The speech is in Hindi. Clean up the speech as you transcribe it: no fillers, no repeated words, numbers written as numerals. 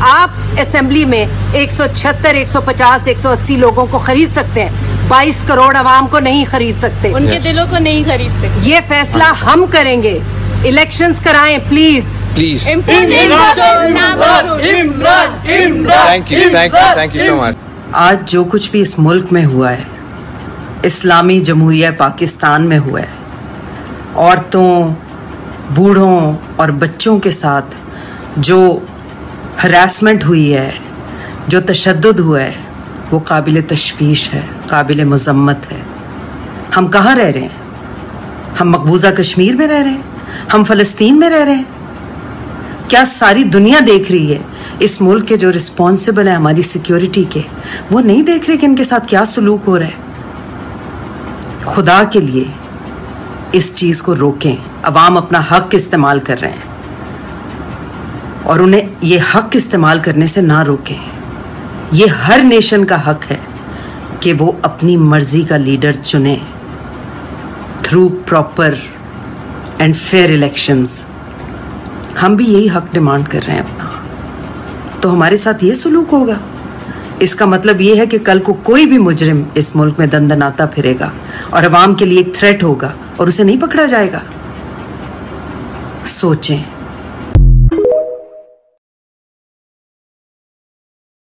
आप असेंबली में 176, 150, 180 लोगों को खरीद सकते हैं, 22 करोड़ आवाम को नहीं खरीद सकते, उनके दिलों को नहीं खरीद सकते। ये फैसला हम करेंगे। इलेक्शंस कराएं please. Thank you so much. आज जो कुछ भी इस मुल्क में हुआ है, इस्लामी जमहूरिया पाकिस्तान में हुआ है, औरतों, बूढ़ों और बच्चों के साथ जो हरासमेंट हुई है, जो तशद्दुद हुआ है, वो काबिल तशवीश है, काबिल मज़म्मत है। हम कहाँ रह रहे हैं? हम मकबूजा कश्मीर में रह रहे हैं? हम फ़लस्तीन में रह रहे हैं? क्या सारी दुनिया देख रही है? इस मुल्क के जो रिस्पॉन्सिबल है हमारी सिक्योरिटी के, वो नहीं देख रहे कि इनके साथ क्या सलूक हो रहा है? खुदा के लिए इस चीज़ को रोकें। अवाम अपना हक इस्तेमाल कर रहे हैं और उन्हें ये हक इस्तेमाल करने से ना रोकें। ये हर नेशन का हक है कि वो अपनी मर्जी का लीडर चुने through proper and fair elections. हम भी यही हक डिमांड कर रहे हैं अपना। तो हमारे साथ ये सलूक होगा, इसका मतलब ये है कि कल को कोई भी मुजरिम इस मुल्क में दंदनाता फिरेगा और अवाम के लिए एक थ्रेट होगा और उसे नहीं पकड़ा जाएगा। सोचें।